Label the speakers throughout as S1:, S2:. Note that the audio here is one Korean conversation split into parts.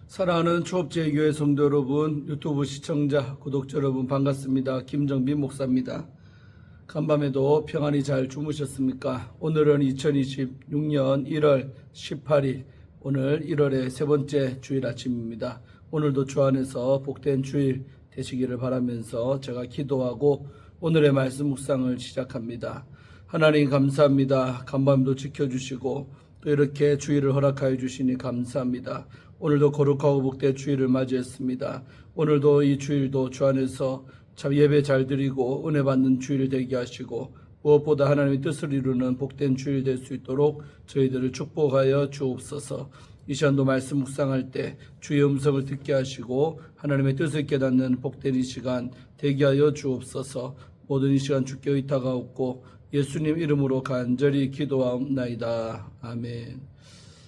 S1: 사랑하는 초업제교회 성도 여러분, 유튜브 시청자, 구독자 여러분 반갑습니다. 김정빈 목사입니다. 간밤에도 평안히 잘 주무셨습니까? 오늘은 2026년 1월 18일, 오늘 1월의 세 번째 주일 아침입니다. 오늘도 주 안에서 복된 주일 되시기를 바라면서 제가 기도하고 오늘의 말씀 묵상을 시작합니다. 하나님 감사합니다. 간밤도 지켜주시고 또 이렇게 주일을 허락하여 주시니 감사합니다. 오늘도 거룩하고 복된 주일을 맞이했습니다. 오늘도 이 주일도 주 안에서 참 예배 잘 드리고 은혜 받는 주일 되게 하시고 무엇보다 하나님의 뜻을 이루는 복된 주일 될 수 있도록 저희들을 축복하여 주옵소서. 이 시간도 말씀 묵상할 때 주의 음성을 듣게 하시고 하나님의 뜻을 깨닫는 복된 이 시간 되게 하여 주옵소서. 모든 이 시간 주께 의탁하옵고 예수님 이름으로 간절히 기도하옵나이다. 아멘.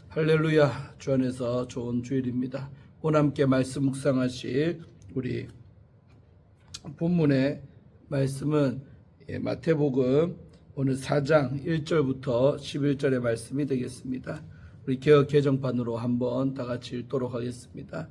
S1: 할렐루야. 주 안에서 좋은 주일입니다. 오늘 함께 말씀 묵상하실 우리 본문의 말씀은 마태복음 오늘 4장 1절부터 11절의 말씀이 되겠습니다. 우리 개역 개정판으로 한번 다 같이 읽도록 하겠습니다.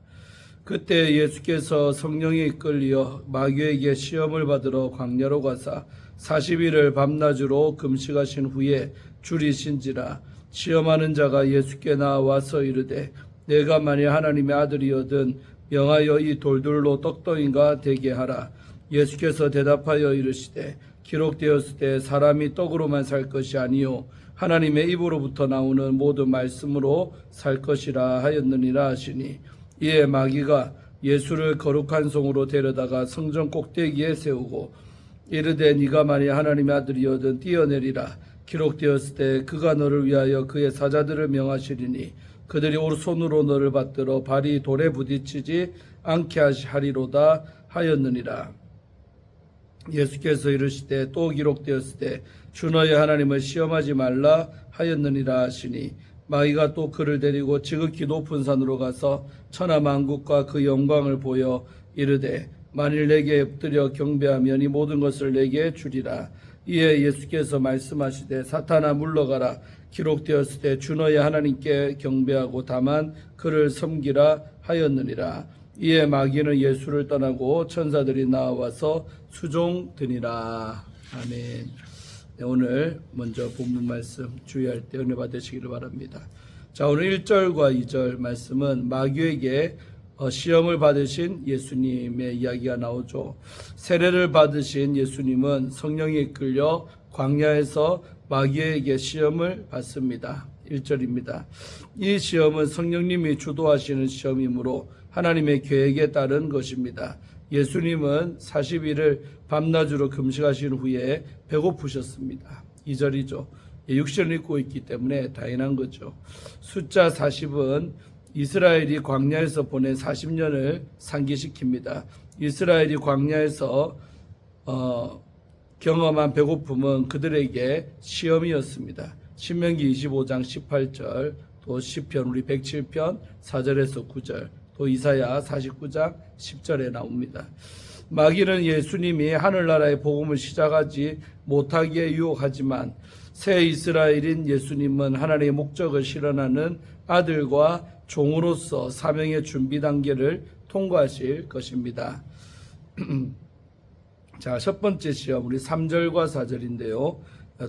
S1: 그때 예수께서 성령에 이끌려 마귀에게 시험을 받으러 광야로 가사 40일을 밤낮으로 금식하신 후에 줄이신지라. 시험하는 자가 예수께 나와서 이르되 내가 만일 하나님의 아들이거든 명하여 이 돌들로 떡덩이가 되게 하라. 예수께서 대답하여 이르시되 기록되었을 때 사람이 떡으로만 살 것이 아니요 하나님의 입으로부터 나오는 모든 말씀으로 살 것이라 하였느니라 하시니, 이에 마귀가 예수를 거룩한 성으로 데려다가 성전 꼭대기에 세우고 이르되 네가 만일 하나님의 아들이거든 뛰어내리라. 기록되었을 때 그가 너를 위하여 그의 사자들을 명하시리니 그들이 오른손으로 너를 받들어 발이 돌에 부딪히지 않게 하리로다 하였느니라. 예수께서 이르시되 또 기록되었을 때 주 너의 하나님을 시험하지 말라 하였느니라 하시니, 마귀가 또 그를 데리고 지극히 높은 산으로 가서 천하만국과 그 영광을 보여 이르되 만일 내게 엎드려 경배하면 이 모든 것을 내게 주리라. 이에 예수께서 말씀하시되 사탄아 물러가라. 기록되었을 때 주 너의 하나님께 경배하고 다만 그를 섬기라 하였느니라. 이에 마귀는 예수를 떠나고 천사들이 나와서 수종드니라. 아멘. 네, 오늘 먼저 본문 말씀 주의할 때 은혜 받으시기를 바랍니다. 자, 오늘 1절과 2절 말씀은 마귀에게 시험을 받으신 예수님의 이야기가 나오죠. 세례를 받으신 예수님은 성령에 이끌려 광야에서 마귀에게 시험을 받습니다. 1절입니다. 이 시험은 성령님이 주도하시는 시험이므로 하나님의 계획에 따른 것입니다. 예수님은 40일을 밤낮으로 금식하신 후에 배고프셨습니다. 2절이죠. 육신을 입고 있기 때문에 당연한 거죠. 숫자 40은 이스라엘이 광야에서 보낸 40년을 상기시킵니다. 이스라엘이 광야에서 경험한 배고픔은 그들에게 시험이었습니다. 신명기 25장 18절, 또 시편 우리 107편 4절에서 9절, 또 이사야 49장 10절에 나옵니다. 마귀는 예수님이 하늘나라의 복음을 시작하지 못하기에 유혹하지만 새 이스라엘인 예수님은 하나님의 목적을 실현하는 아들과 종으로서 사명의 준비 단계를 통과하실 것입니다. 자, 첫 번째 시험 우리 3절과 4절인데요.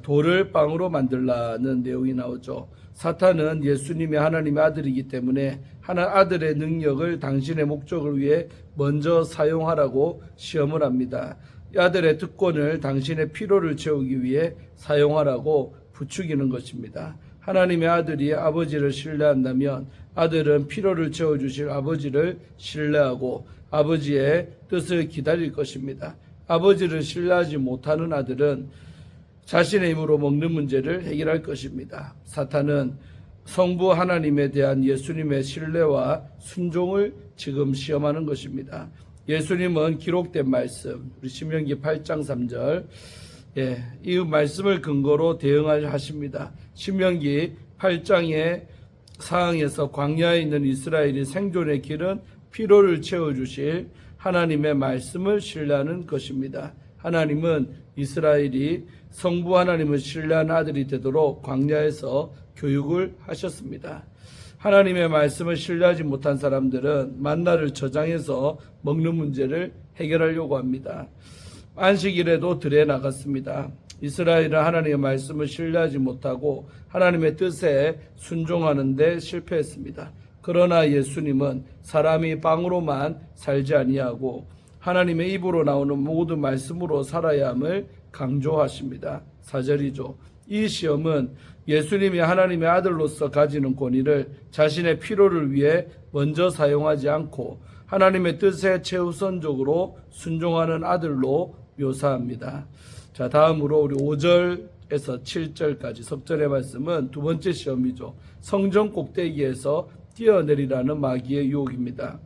S1: 돌을 빵으로 만들라는 내용이 나오죠. 사탄은 예수님이 하나님의 아들이기 때문에 아들의 능력을 당신의 목적을 위해 먼저 사용하라고 시험을 합니다. 이 아들의 특권을 당신의 필요를 채우기 위해 사용하라고 부추기는 것입니다. 하나님의 아들이 아버지를 신뢰한다면 아들은 필요를 채워주실 아버지를 신뢰하고 아버지의 뜻을 기다릴 것입니다. 아버지를 신뢰하지 못하는 아들은 자신의 힘으로 먹는 문제를 해결할 것입니다. 사탄은 성부 하나님에 대한 예수님의 신뢰와 순종을 지금 시험하는 것입니다. 예수님은 기록된 말씀, 우리 신명기 8장 3절, 이 말씀을 근거로 대응하십니다. 신명기 8장의 사항에서 광야에 있는 이스라엘이 생존의 길은 필요를 채워주실 하나님의 말씀을 신뢰하는 것입니다. 하나님은 이스라엘이 성부 하나님을 신뢰하는 아들이 되도록 광야에서 교육을 하셨습니다. 하나님의 말씀을 신뢰하지 못한 사람들은 만나를 저장해서 먹는 문제를 해결하려고 합니다. 안식일에도 들에 나갔습니다. 이스라엘은 하나님의 말씀을 신뢰하지 못하고 하나님의 뜻에 순종하는 데 실패했습니다. 그러나 예수님은 사람이 빵으로만 살지 아니하고 하나님의 입으로 나오는 모든 말씀으로 살아야 함을 강조하십니다. 4절이죠. 이 시험은 예수님이 하나님의 아들로서 가지는 권위를 자신의 필요를 위해 먼저 사용하지 않고 하나님의 뜻에 최우선적으로 순종하는 아들로 묘사합니다. 자, 다음으로 우리 5절에서 7절까지 석절의 말씀은 두 번째 시험이죠. 성전 꼭대기에서 뛰어내리라는 마귀의 유혹입니다.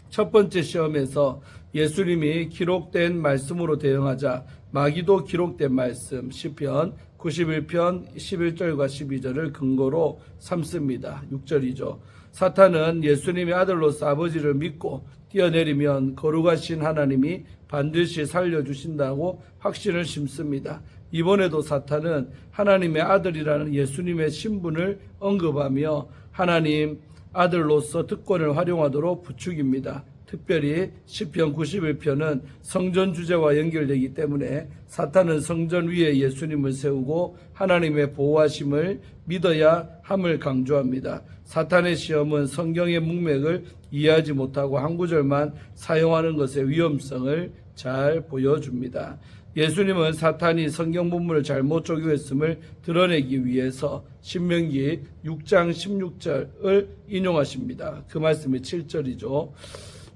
S1: 첫 번째 시험에서 예수님이 기록된 말씀으로 대응하자 마귀도 기록된 말씀 시편 91편 11절과 12절을 근거로 삼습니다. 6절이죠. 사탄은 예수님의 아들로서 아버지를 믿고 뛰어내리면 거룩하신 하나님이 반드시 살려주신다고 확신을 심습니다. 이번에도 사탄은 하나님의 아들이라는 예수님의 신분을 언급하며 하나님 아들로서 특권을 활용하도록 부추깁니다. 특별히 시편 91편은 성전 주제와 연결되기 때문에 사탄은 성전 위에 예수님을 세우고 하나님의 보호하심을 믿어야 함을 강조합니다. 사탄의 시험은 성경의 문맥을 이해하지 못하고 한 구절만 사용하는 것의 위험성을 잘 보여줍니다. 예수님은 사탄이 성경 본문을 잘못 적용했음을 드러내기 위해서 신명기 6장 16절을 인용하십니다. 그 말씀이 7절이죠.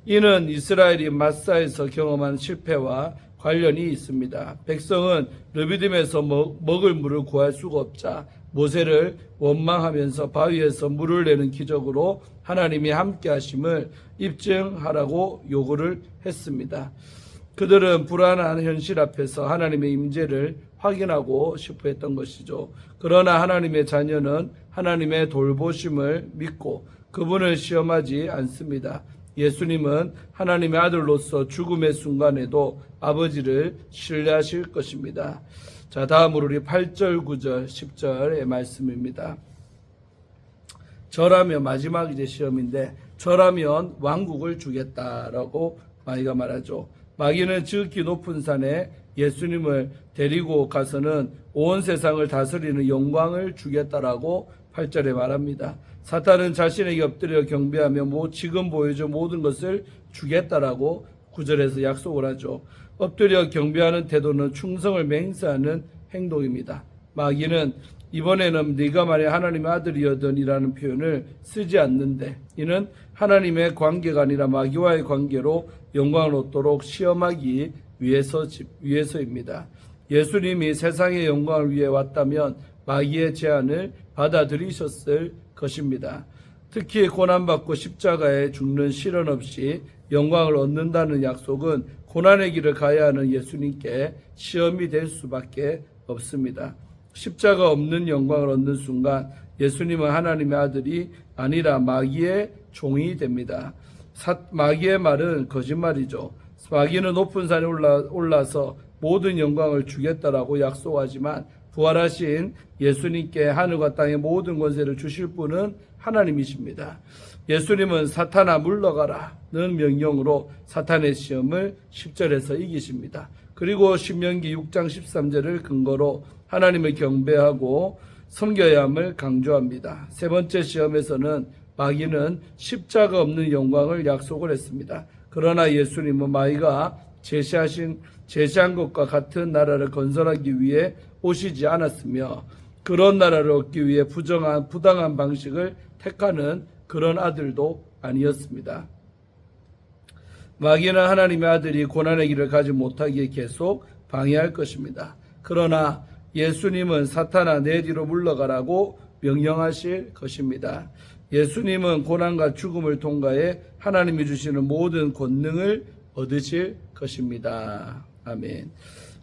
S1: 이는 이스라엘이 마사에서 경험한 실패와 관련이 있습니다. 백성은 르비딤에서 먹을 물을 구할 수가 없자 모세를 원망하면서 바위에서 물을 내는 기적으로 하나님이 함께 하심을 입증하라고 요구를 했습니다. 그들은 불안한 현실 앞에서 하나님의 임재를 확인하고 싶어 했던 것이죠. 그러나 하나님의 자녀는 하나님의 돌보심을 믿고 그분을 시험하지 않습니다. 예수님은 하나님의 아들로서 죽음의 순간에도 아버지를 신뢰하실 것입니다. 자, 다음으로 우리 8절, 9절, 10절의 말씀입니다. 절하면 마지막 이제 시험인데 절하면 왕국을 주겠다라고 마귀가 말하죠. 마귀는 지극히 높은 산에 예수님을 데리고 가서는 온 세상을 다스리는 영광을 주겠다라고 8절에 말합니다. 사탄은 자신에게 엎드려 경배하며 지금 보여준 모든 것을 주겠다라고 9절에서 약속을 하죠. 엎드려 경배하는 태도는 충성을 맹세하는 행동입니다. 마귀는 이번에는 네가 만약 하나님의 아들이었더니라는 표현을 쓰지 않는데 이는 하나님의 관계가 아니라 마귀와의 관계로 영광을 얻도록 시험하기 위해서입니다. 예수님이 세상의 영광을 위해 왔다면 마귀의 제안을 받아들이셨을 것입니다. 특히 고난받고 십자가에 죽는 시련 없이 영광을 얻는다는 약속은 고난의 길을 가야 하는 예수님께 시험이 될 수밖에 없습니다. 십자가 없는 영광을 얻는 순간 예수님은 하나님의 아들이 아니라 마귀의 종이 됩니다. 마귀의 말은 거짓말이죠. 마귀는 높은 산에 올라서 모든 영광을 주겠다라고 약속하지만 부활하신 예수님께 하늘과 땅의 모든 권세를 주실 분은 하나님이십니다. 예수님은 사탄아 물러가라는 명령으로 사탄의 시험을 10절에서 이기십니다. 그리고 신명기 6장 13절을 근거로 하나님을 경배하고 섬겨야 함을 강조합니다. 세 번째 시험에서는 마귀는 십자가 없는 영광을 약속을 했습니다. 그러나 예수님은 마귀가 제시한 것과 같은 나라를 건설하기 위해 오시지 않았으며 그런 나라를 얻기 위해 부당한 방식을 택하는 그런 아들도 아니었습니다. 마귀는 하나님의 아들이 고난의 길을 가지 못하기에 계속 방해할 것입니다. 그러나 예수님은 사탄아 내 뒤로 물러가라고 명령하실 것입니다. 예수님은 고난과 죽음을 통과해 하나님이 주시는 모든 권능을 얻으실 것입니다. 아멘.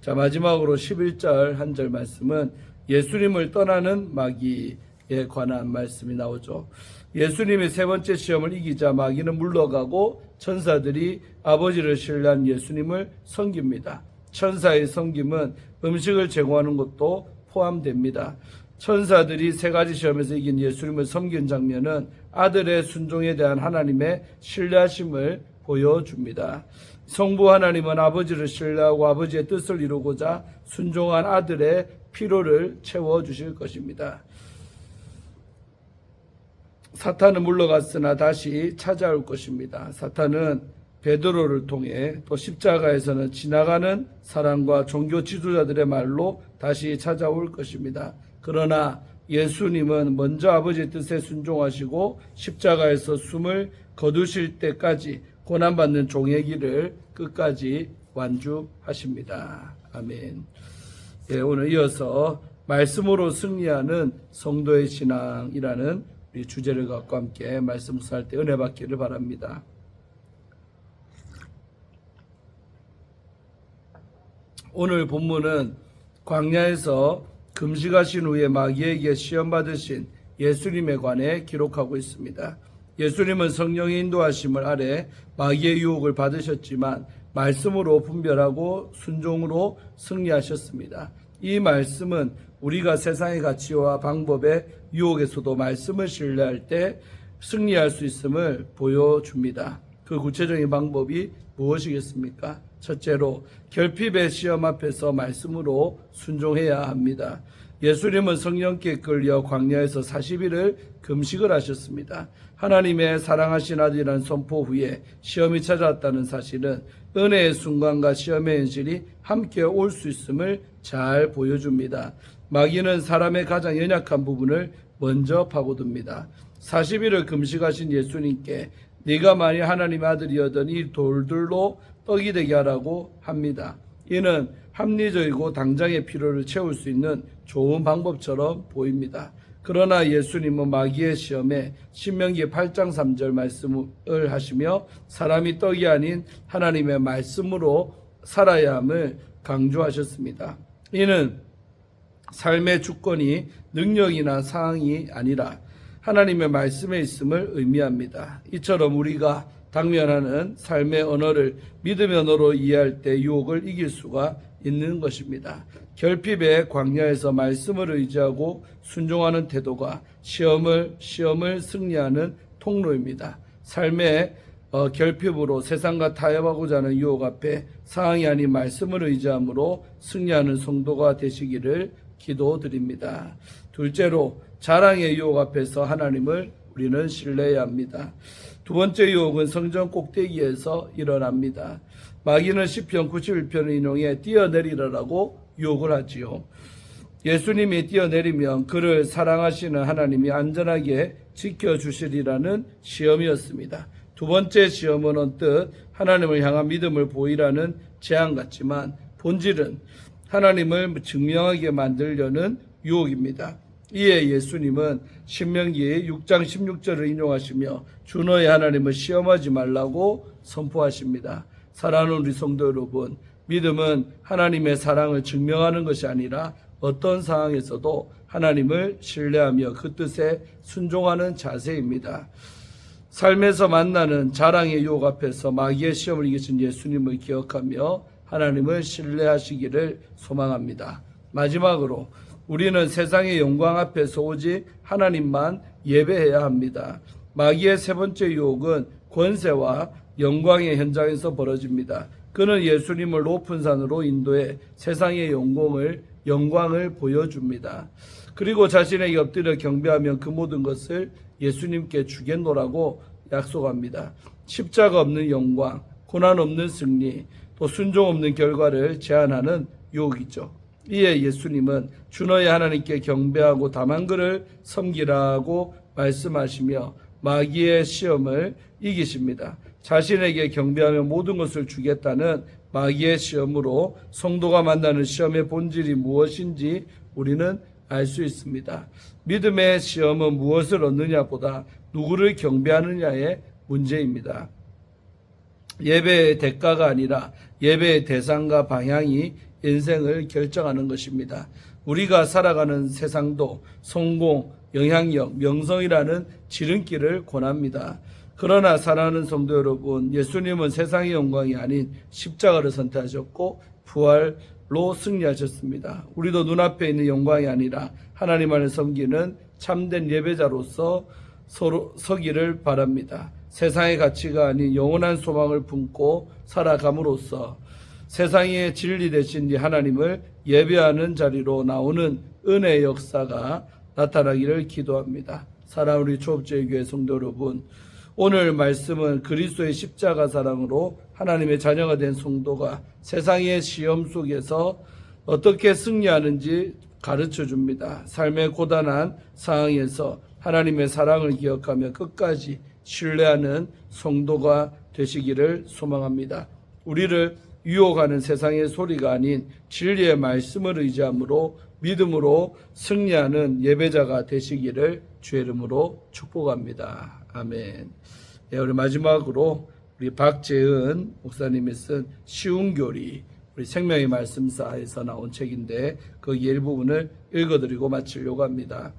S1: 자, 마지막으로 11절 한 절 말씀은 예수님을 떠나는 마귀에 관한 말씀이 나오죠. 예수님이 세 번째 시험을 이기자 마귀는 물러가고 천사들이 아버지를 신뢰한 예수님을 섬깁니다. 천사의 섬김은 음식을 제공하는 것도 포함됩니다. 천사들이 세 가지 시험에서 이긴 예수님을 섬긴 장면은 아들의 순종에 대한 하나님의 신뢰하심을 보여줍니다. 성부 하나님은 아버지를 신뢰하고 아버지의 뜻을 이루고자 순종한 아들의 필요를 채워주실 것입니다. 사탄은 물러갔으나 다시 찾아올 것입니다. 사탄은 베드로를 통해 또 십자가에서는 지나가는 사람과 종교 지도자들의 말로 다시 찾아올 것입니다. 그러나 예수님은 먼저 아버지의 뜻에 순종하시고 십자가에서 숨을 거두실 때까지 고난받는 종의 길을 끝까지 완주하십니다. 아멘. 예, 오늘 이어서 말씀으로 승리하는 성도의 신앙이라는 우리 주제를 갖고 함께 말씀 묵상할 때 은혜 받기를 바랍니다. 오늘 본문은 광야에서 금식하신 후에 마귀에게 시험 받으신 예수님에 관해 기록하고 있습니다. 예수님은 성령의 인도하심을 아래 마귀의 유혹을 받으셨지만 말씀으로 분별하고 순종으로 승리하셨습니다. 이 말씀은 우리가 세상의 가치와 방법의 유혹에서도 말씀을 신뢰할 때 승리할 수 있음을 보여줍니다. 그 구체적인 방법이 무엇이겠습니까? 첫째로 결핍의 시험 앞에서 말씀으로 순종해야 합니다. 예수님은 성령께 끌려 광야에서 40일을 금식을 하셨습니다. 하나님의 사랑하신 아들이라는 선포 후에 시험이 찾아왔다는 사실은 은혜의 순간과 시험의 현실이 함께 올 수 있음을 잘 보여줍니다. 마귀는 사람의 가장 연약한 부분을 먼저 파고듭니다. 40일을 금식하신 예수님께 네가 만일 하나님의 아들이어든 이 돌들로 떡이 되게 하라고 합니다. 이는 합리적이고 당장의 필요를 채울 수 있는 좋은 방법처럼 보입니다. 그러나 예수님은 마귀의 시험에 신명기 8장 3절 말씀을 하시며 사람이 떡이 아닌 하나님의 말씀으로 살아야 함을 강조하셨습니다. 이는 삶의 주권이 능력이나 상황이 아니라 하나님의 말씀에 있음을 의미합니다. 이처럼 우리가 당면하는 삶의 언어를 믿음의 언어로 이해할 때 유혹을 이길 수가 있는 것입니다. 결핍의 광야에서 말씀을 의지하고 순종하는 태도가 시험을 승리하는 통로입니다. 삶의 결핍으로 세상과 타협하고자 하는 유혹 앞에 상황이 아닌 말씀을 의지함으로 승리하는 성도가 되시기를 기도드립니다. 둘째로 자랑의 유혹 앞에서 하나님을 우리는 신뢰해야 합니다. 두 번째 유혹은 성전 꼭대기에서 일어납니다. 마귀는 시편 91편을 인용해 뛰어내리라라고 유혹을 하지요. 예수님이 뛰어내리면 그를 사랑하시는 하나님이 안전하게 지켜주시리라는 시험이었습니다. 두 번째 시험은 언뜻 하나님을 향한 믿음을 보이라는 제안 같지만 본질은 하나님을 증명하게 만들려는 유혹입니다. 이에 예수님은 신명기 6장 16절을 인용하시며 주 너의 하나님을 시험하지 말라고 선포하십니다. 사랑하는 우리 성도 여러분, 믿음은 하나님의 사랑을 증명하는 것이 아니라 어떤 상황에서도 하나님을 신뢰하며 그 뜻에 순종하는 자세입니다. 삶에서 만나는 자랑의 유혹 앞에서 마귀의 시험을 이기신 예수님을 기억하며 하나님을 신뢰하시기를 소망합니다. 마지막으로 우리는 세상의 영광 앞에서 오직 하나님만 예배해야 합니다. 마귀의 세 번째 유혹은 권세와 영광의 현장에서 벌어집니다. 그는 예수님을 높은 산으로 인도해 세상의 영광을 보여줍니다. 그리고 자신에게 엎드려 경배하면 그 모든 것을 예수님께 주겠노라고 약속합니다. 십자가 없는 영광, 고난 없는 승리, 또 순종 없는 결과를 제안하는 유혹이죠. 이에 예수님은 주 너의 하나님께 경배하고 다만 그를 섬기라고 말씀하시며 마귀의 시험을 이기십니다. 자신에게 경배하며 모든 것을 주겠다는 마귀의 시험으로 성도가 만나는 시험의 본질이 무엇인지 우리는 알 수 있습니다. 믿음의 시험은 무엇을 얻느냐보다 누구를 경배하느냐의 문제입니다. 예배의 대가가 아니라 예배의 대상과 방향이 인생을 결정하는 것입니다. 우리가 살아가는 세상도 성공, 영향력, 명성이라는 지름길을 권합니다. 그러나 사랑하는 성도 여러분, 예수님은 세상의 영광이 아닌 십자가를 선택하셨고 부활로 승리하셨습니다. 우리도 눈앞에 있는 영광이 아니라 하나님 안에 섬기는 참된 예배자로서 서기를 바랍니다. 세상의 가치가 아닌 영원한 소망을 품고 살아감으로써 세상의 진리 되신 이 하나님을 예배하는 자리로 나오는 은혜의 역사가 나타나기를 기도합니다. 사랑하는 우리 초업제의 교회 성도 여러분, 오늘 말씀은 그리스도의 십자가 사랑으로 하나님의 자녀가 된 성도가 세상의 시험 속에서 어떻게 승리하는지 가르쳐 줍니다. 삶의 고단한 상황에서 하나님의 사랑을 기억하며 끝까지 신뢰하는 성도가 되시기를 소망합니다. 우리를 유혹하는 세상의 소리가 아닌 진리의 말씀을 의지함으로 믿음으로 승리하는 예배자가 되시기를 주의 이름으로 축복합니다. 아멘. 네, 우리 마지막으로 우리 박재은 목사님이 쓴 쉬운 교리, 우리 생명의 말씀사에서 나온 책인데 그 일부분을 읽어드리고 마치려고 합니다.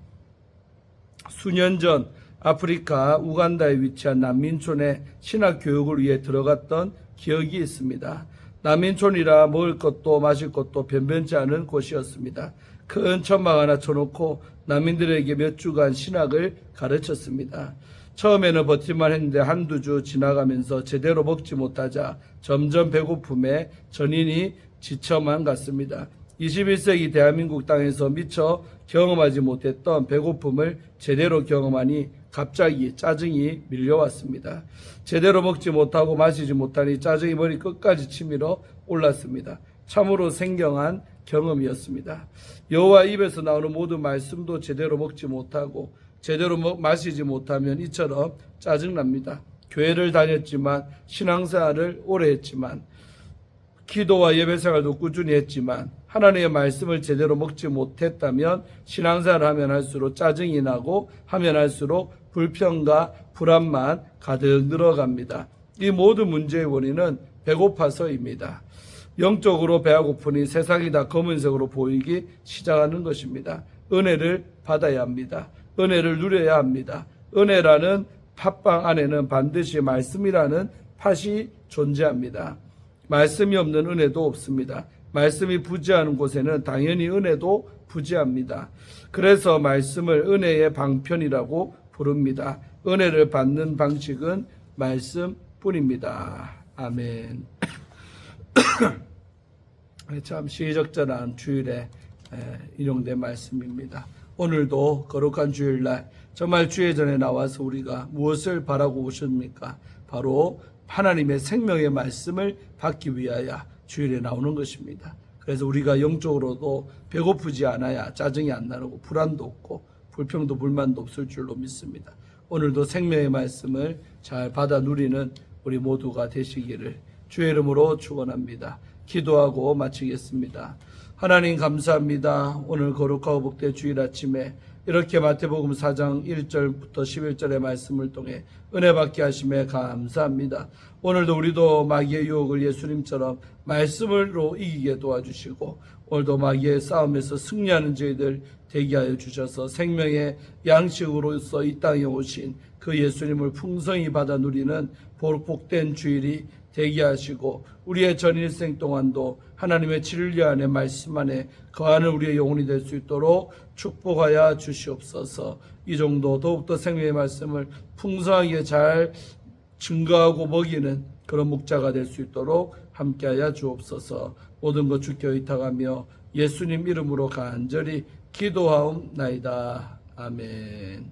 S1: 수년 전 아프리카 우간다에 위치한 난민촌에 신학 교육을 위해 들어갔던 기억이 있습니다. 난민촌이라 먹을 것도 마실 것도 변변치 않은 곳이었습니다. 큰 천막 하나 쳐놓고 난민들에게 몇 주간 신학을 가르쳤습니다. 처음에는 버틸만 했는데 한두 주 지나가면서 제대로 먹지 못하자 점점 배고픔에 전인이 지쳐만 갔습니다. 21세기 대한민국 땅에서 미처 경험하지 못했던 배고픔을 제대로 경험하니 갑자기 짜증이 밀려왔습니다. 제대로 먹지 못하고 마시지 못하니 짜증이 머리 끝까지 치밀어 올랐습니다. 참으로 생경한 경험이었습니다. 여호와 입에서 나오는 모든 말씀도 제대로 먹지 못하고 제대로 마시지 못하면 이처럼 짜증납니다. 교회를 다녔지만 신앙생활을 오래 했지만 기도와 예배생활도 꾸준히 했지만 하나님의 말씀을 제대로 먹지 못했다면 신앙생활을 하면 할수록 짜증이 나고 하면 할수록 불평과 불안만 가득 늘어갑니다. 이 모든 문제의 원인은 배고파서입니다. 영적으로 배가 고프니 세상이 다 검은색으로 보이기 시작하는 것입니다. 은혜를 받아야 합니다. 은혜를 누려야 합니다. 은혜라는 팥빵 안에는 반드시 말씀이라는 팥이 존재합니다. 말씀이 없는 은혜도 없습니다. 말씀이 부재하는 곳에는 당연히 은혜도 부재합니다. 그래서 말씀을 은혜의 방편이라고 부릅니다. 은혜를 받는 방식은 말씀뿐입니다. 아멘. 참 시의적절한 주일에 인용된 말씀입니다. 오늘도 거룩한 주일날 정말 주의 전에 나와서 우리가 무엇을 바라고 오십니까? 바로 하나님의 생명의 말씀을 받기 위하여 주일에 나오는 것입니다. 그래서 우리가 영적으로도 배고프지 않아야 짜증이 안 나고 불안도 없고 불평도 불만도 없을 줄로 믿습니다. 오늘도 생명의 말씀을 잘 받아 누리는 우리 모두가 되시기를 주의 이름으로 축원합니다. 기도하고 마치겠습니다. 하나님 감사합니다. 오늘 거룩하고 복된 주일 아침에 이렇게 마태복음 4장 1절부터 11절의 말씀을 통해 은혜 받게 하심에 감사합니다. 오늘도 우리도 마귀의 유혹을 예수님처럼 말씀으로 이기게 도와주시고 오늘도 마귀의 싸움에서 승리하는 저희들 되게 하여 주셔서 생명의 양식으로서 이 땅에 오신 그 예수님을 풍성히 받아 누리는 복된 주일이 되게 하시고 우리의 전 일생 동안도 하나님의 진리 안에 말씀 안에 거하는 우리의 영혼이 될 수 있도록 축복하여 주시옵소서. 이 정도 더욱더 생명의 말씀을 풍성하게 잘 증거하고 먹이는 그런 목자가 될 수 있도록 함께하여 주옵소서. 모든 것 주께 의탁하며 예수님 이름으로 간절히 기도하옵나이다. 아멘.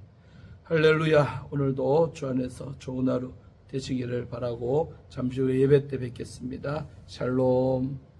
S1: 할렐루야. 오늘도 주 안에서 좋은 하루 되시기를 바라고 잠시 후에 예배 때 뵙겠습니다. 샬롬.